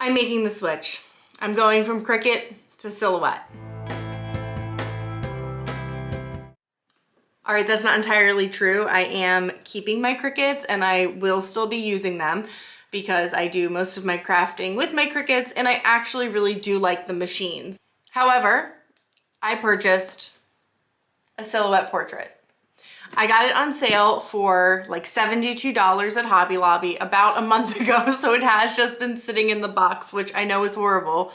I'm making the switch. I'm going from Cricut to Silhouette. All right, that's not entirely true. I am keeping my Cricuts and I will still be using them because I do most of my crafting with my Cricuts and I actually really do like the machines. However, I purchased a Silhouette portrait. I got it on sale for like $72 at Hobby Lobby about a month ago, so it has just been sitting in the box, which I know is horrible.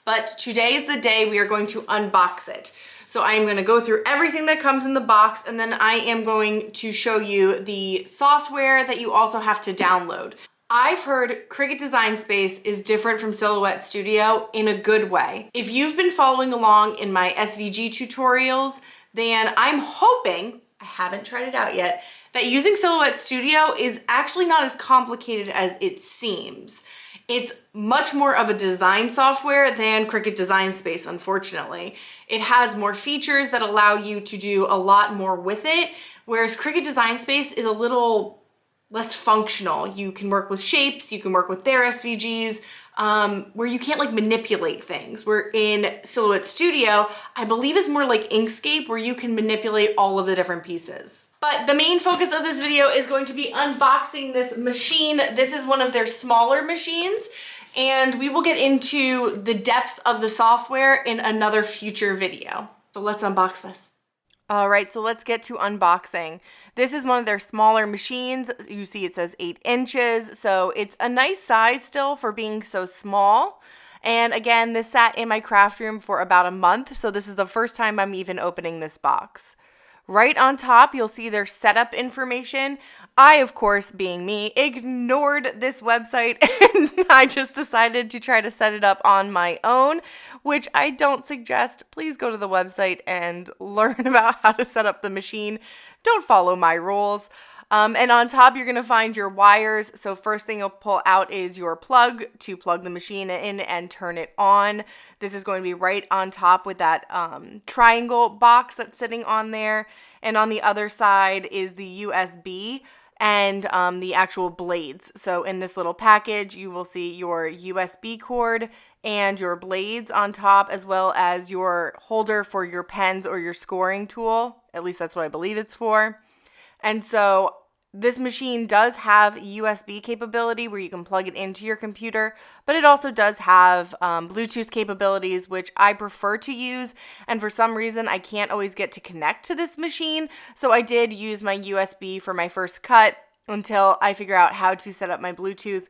But today is the day we are going to unbox it. So I am going to go through everything that comes in the box, and then I am going to show you the software that you also have to download. I've heard Cricut Design Space is different from Silhouette Studio in a good way. If you've been following along in my SVG tutorials, then I'm hoping, I haven't tried it out yet, that using Silhouette Studio is actually not as complicated as it seems. It's much more of a design software than Cricut Design Space, unfortunately. It has more features that allow you to do a lot more with it, whereas Cricut Design Space is a little less functional. You can work with shapes, you can work with their SVGs, where you can't like manipulate things. Where in Silhouette Studio, I believe is more like Inkscape, where you can manipulate all of the different pieces. But the main focus of this video is going to be unboxing this machine. This is one of their smaller machines, and we will get into the depths of the software in another future video. So let's unbox this. All right, so let's get to unboxing. This is one of their smaller machines. You see it says 8 inches, so it's a nice size still for being so small. And again, this sat in my craft room for about a month, so this is the first time I'm even opening this box. Right on top, you'll see their setup information. I, of course, being me, ignored this website and I just decided to try to set it up on my own, which I don't suggest. Please go to the website and learn about how to set up the machine. Don't follow my rules. And on top, you're going to find your wires. So first thing you'll pull out is your plug to plug the machine in and turn it on. This is going to be right on top with that triangle box that's sitting on there. And on the other side is the USB and the actual blades. So in this little package, you will see your USB cord and your blades on top, as well as your holder for your pens or your scoring tool. At least that's what I believe it's for. And so this machine does have USB capability where you can plug it into your computer, but it also does have Bluetooth capabilities, which I prefer to use. And for some reason, I can't always get to connect to this machine. So I did use my USB for my first cut until I figure out how to set up my Bluetooth,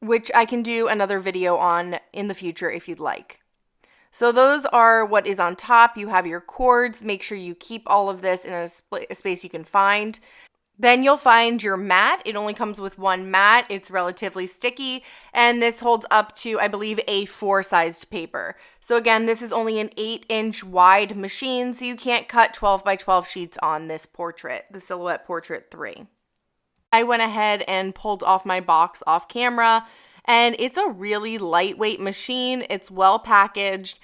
which I can do another video on in the future if you'd like. So those are what is on top. You have your cords. Make sure you keep all of this in a space you can find. Then you'll find your mat. It only comes with one mat. It's relatively sticky, and this holds up to, I believe, A4 sized paper. So again, this is only an 8-inch wide machine, so you can't cut 12 by 12 sheets on this portrait, the Silhouette Portrait 3. I went ahead and pulled off my box off camera, and it's a really lightweight machine. It's well packaged,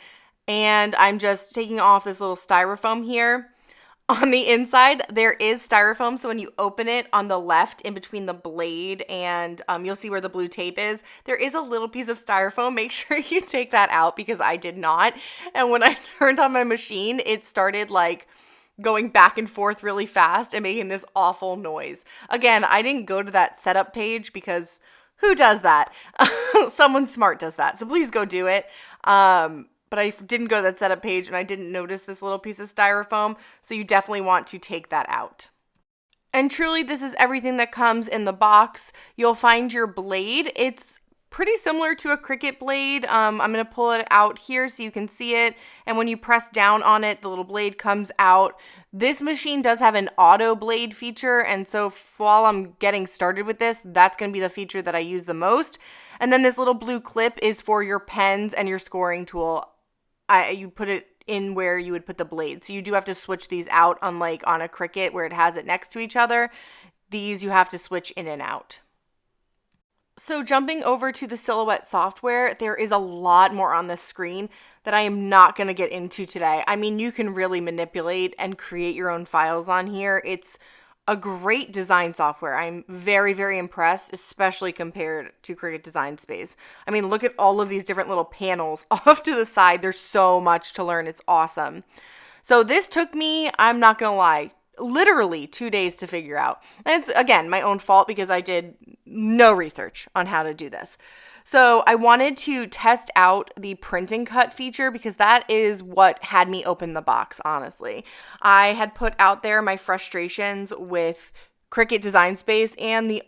and I'm just taking off this little styrofoam here. On the inside, there is styrofoam, so when you open it on the left in between the blade and you'll see where the blue tape is, there is a little piece of styrofoam. Make sure you take that out because I did not. And when I turned on my machine, it started like going back and forth really fast and making this awful noise. Again, I didn't go to that setup page because who does that? Someone smart does that, so please go do it. But I didn't go to that setup page and I didn't notice this little piece of styrofoam, so you definitely want to take that out. And truly, this is everything that comes in the box. You'll find your blade. It's pretty similar to a Cricut blade. I'm going to pull it out here so you can see it. And when you press down on it, the little blade comes out. This machine does have an auto blade feature, and so while I'm getting started with this, that's going to be the feature that I use the most. And then this little blue clip is for your pens and your scoring tool. You put it in where you would put the blade. So you do have to switch these out, unlike on a Cricut where it has it next to each other. These you have to switch in and out. So jumping over to the Silhouette software, there is a lot more on this screen that I am not going to get into today. I mean, you can really manipulate and create your own files on here. It's a great design software. I'm very, very impressed, especially compared to Cricut Design Space. I mean, look at all of these different little panels off to the side. There's so much to learn. It's awesome. So this took me, I'm not going to lie, literally 2 days to figure out. And it's, again, my own fault because I did no research on how to do this. So I wanted to test out the print and cut feature because that is what had me open the box, honestly. I had put out there my frustrations with Cricut Design Space and the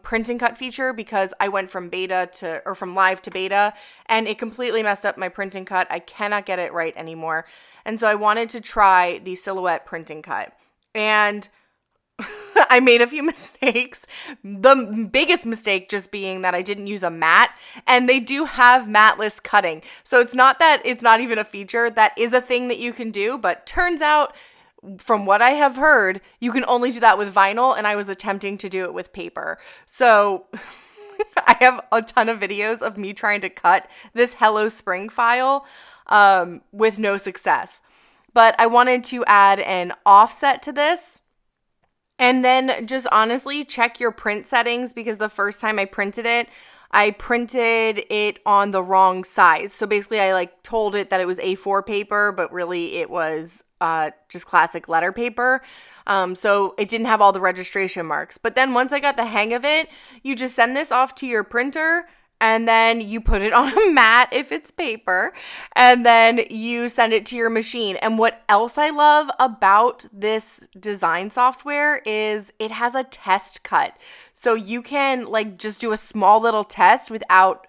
print and cut feature because I went from from live to beta, and it completely messed up my print and cut. I cannot get it right anymore. And so I wanted to try the Silhouette print and cut. And I made a few mistakes. The biggest mistake just being that I didn't use a mat, and they do have matless cutting. So it's not that it's not even a feature. That is a thing that you can do, but turns out from what I have heard, you can only do that with vinyl, and I was attempting to do it with paper. So I have a ton of videos of me trying to cut this Hello Spring file with no success. But I wanted to add an offset to this. And then just honestly check your print settings because the first time I printed it on the wrong size. So basically I told it that it was A4 paper, but really it was just classic letter paper. So it didn't have all the registration marks. But then once I got the hang of it, you just send this off to your printer, and then you put it on a mat if it's paper, and then you send it to your machine. And what else I love about this design software is it has a test cut. So you can just do a small little test without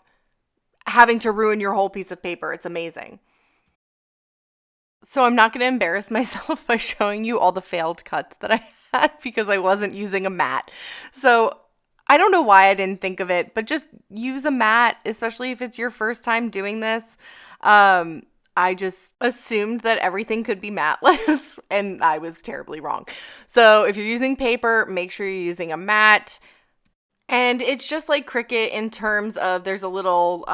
having to ruin your whole piece of paper. It's amazing. So I'm not going to embarrass myself by showing you all the failed cuts that I had because I wasn't using a mat. So I don't know why I didn't think of it, but just use a mat, especially if it's your first time doing this. I just assumed that everything could be matless, and I was terribly wrong. So if you're using paper, make sure you're using a mat. And it's just like Cricut in terms of there's a little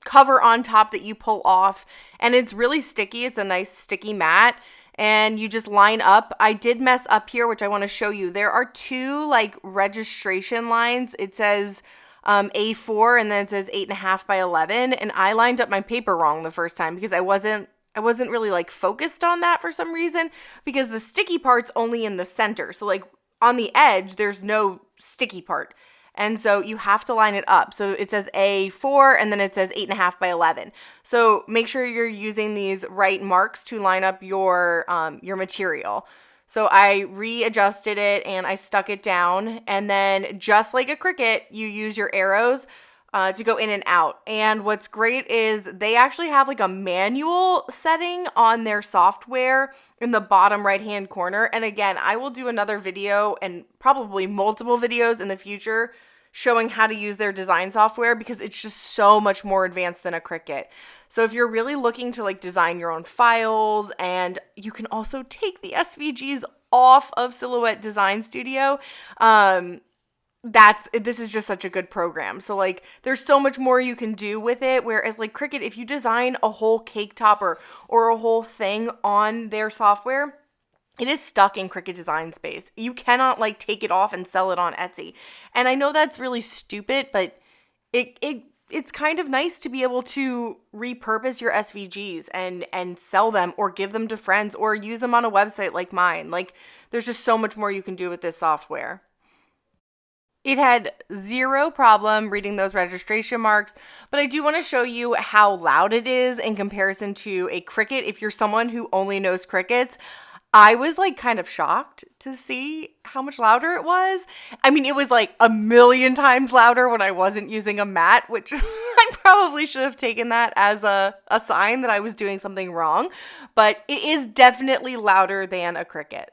cover on top that you pull off, and it's really sticky. It's a nice sticky mat. And you just line up. I did mess up here, which I want to show you. There are two registration lines. It says A4 and then it says 8.5 by 11. And I lined up my paper wrong the first time because I wasn't really focused on that for some reason, because the sticky part's only in the center. So on the edge, there's no sticky part. And so you have to line it up. So it says A4 and then it says 8.5 by 11. So make sure you're using these right marks to line up your material. So I readjusted it and I stuck it down. And then just like a Cricut, you use your arrows to go in and out. And what's great is they actually have a manual setting on their software in the bottom right hand corner. And again, I will do another video and probably multiple videos in the future showing how to use their design software because it's just so much more advanced than a Cricut. So if you're really looking to design your own files, and you can also take the SVGs off of Silhouette Design Studio, this is just such a good program. So there's so much more you can do with it, whereas Cricut, if you design a whole cake top or a whole thing on their software, it is stuck in Cricut Design Space. You cannot take it off and sell it on Etsy. And I know that's really stupid, but it's kind of nice to be able to repurpose your SVGs and sell them or give them to friends or use them on a website like mine. There's just so much more you can do with this software. It had zero problem reading those registration marks, but I do want to show you how loud it is in comparison to a Cricut. If you're someone who only knows Cricuts, I was kind of shocked to see how much louder it was. I mean, it was a million times louder when I wasn't using a mat, which I probably should have taken that as a sign that I was doing something wrong, but it is definitely louder than a Cricut.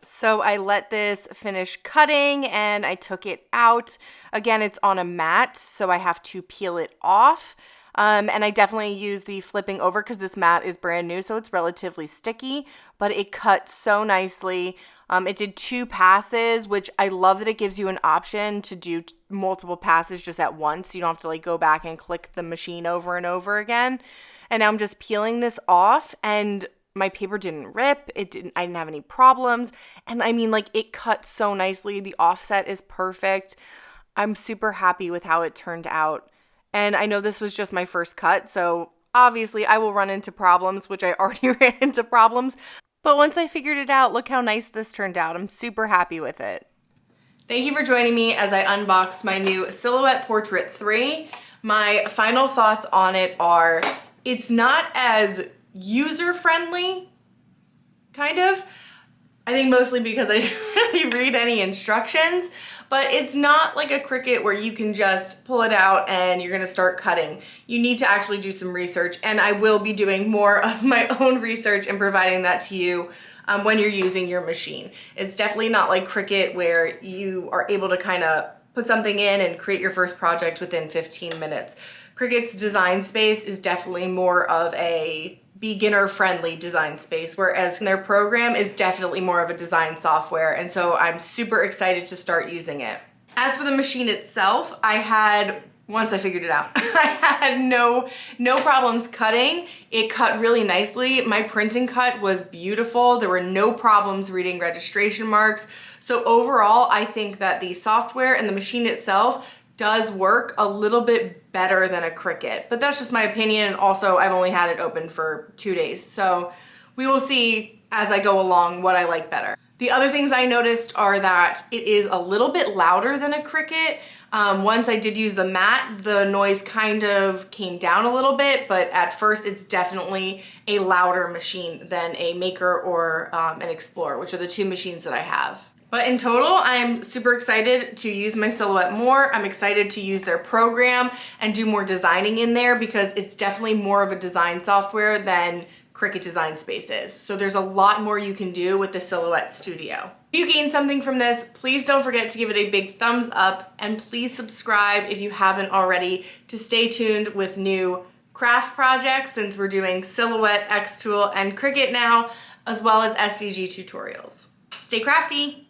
So I let this finish cutting and I took it out. Again, it's on a mat, so I have to peel it off. And I definitely use the flipping over because this mat is brand new, so it's relatively sticky, but it cut so nicely. It did 2 passes, which I love that it gives you an option to do multiple passes just at once. So you don't have to go back and click the machine over and over again. And now I'm just peeling this off, and my paper didn't rip. I didn't have any problems. And I mean, like, it cut so nicely. The offset is perfect. I'm super happy with how it turned out. And I know this was just my first cut, so obviously I will run into problems, which I already ran into problems. But once I figured it out, look how nice this turned out. I'm super happy with it. Thank you for joining me as I unbox my new Silhouette Portrait 3. My final thoughts on it are, it's not as user-friendly, kind of. I think mostly because I didn't really read any instructions, but it's not like a Cricut where you can just pull it out and you're gonna start cutting. You need to actually do some research, and I will be doing more of my own research and providing that to you when you're using your machine. It's definitely not like Cricut where you are able to kind of put something in and create your first project within 15 minutes. Cricut's design space is definitely more of a beginner-friendly design space, whereas their program is definitely more of a design software, and so I'm super excited to start using it. As for the machine itself, once I figured it out, I had no problems cutting. It cut really nicely. My printing cut was beautiful. There were no problems reading registration marks. So overall, I think that the software and the machine itself does work a little bit better than a Cricut, but that's just my opinion. And also, I've only had it open for 2 days, so we will see as I go along what I like better. The other things I noticed are that it is a little bit louder than a Cricut. Once I did use the mat, the noise kind of came down a little bit, but at first it's definitely a louder machine than a Maker or an Explorer, which are the two machines that I have. But in total, I'm super excited to use my Silhouette more. I'm excited to use their program and do more designing in there because it's definitely more of a design software than Cricut Design Space is. So there's a lot more you can do with the Silhouette Studio. If you gained something from this, please don't forget to give it a big thumbs up, and please subscribe if you haven't already to stay tuned with new craft projects, since we're doing Silhouette, Xtool, and Cricut now, as well as SVG tutorials. Stay crafty!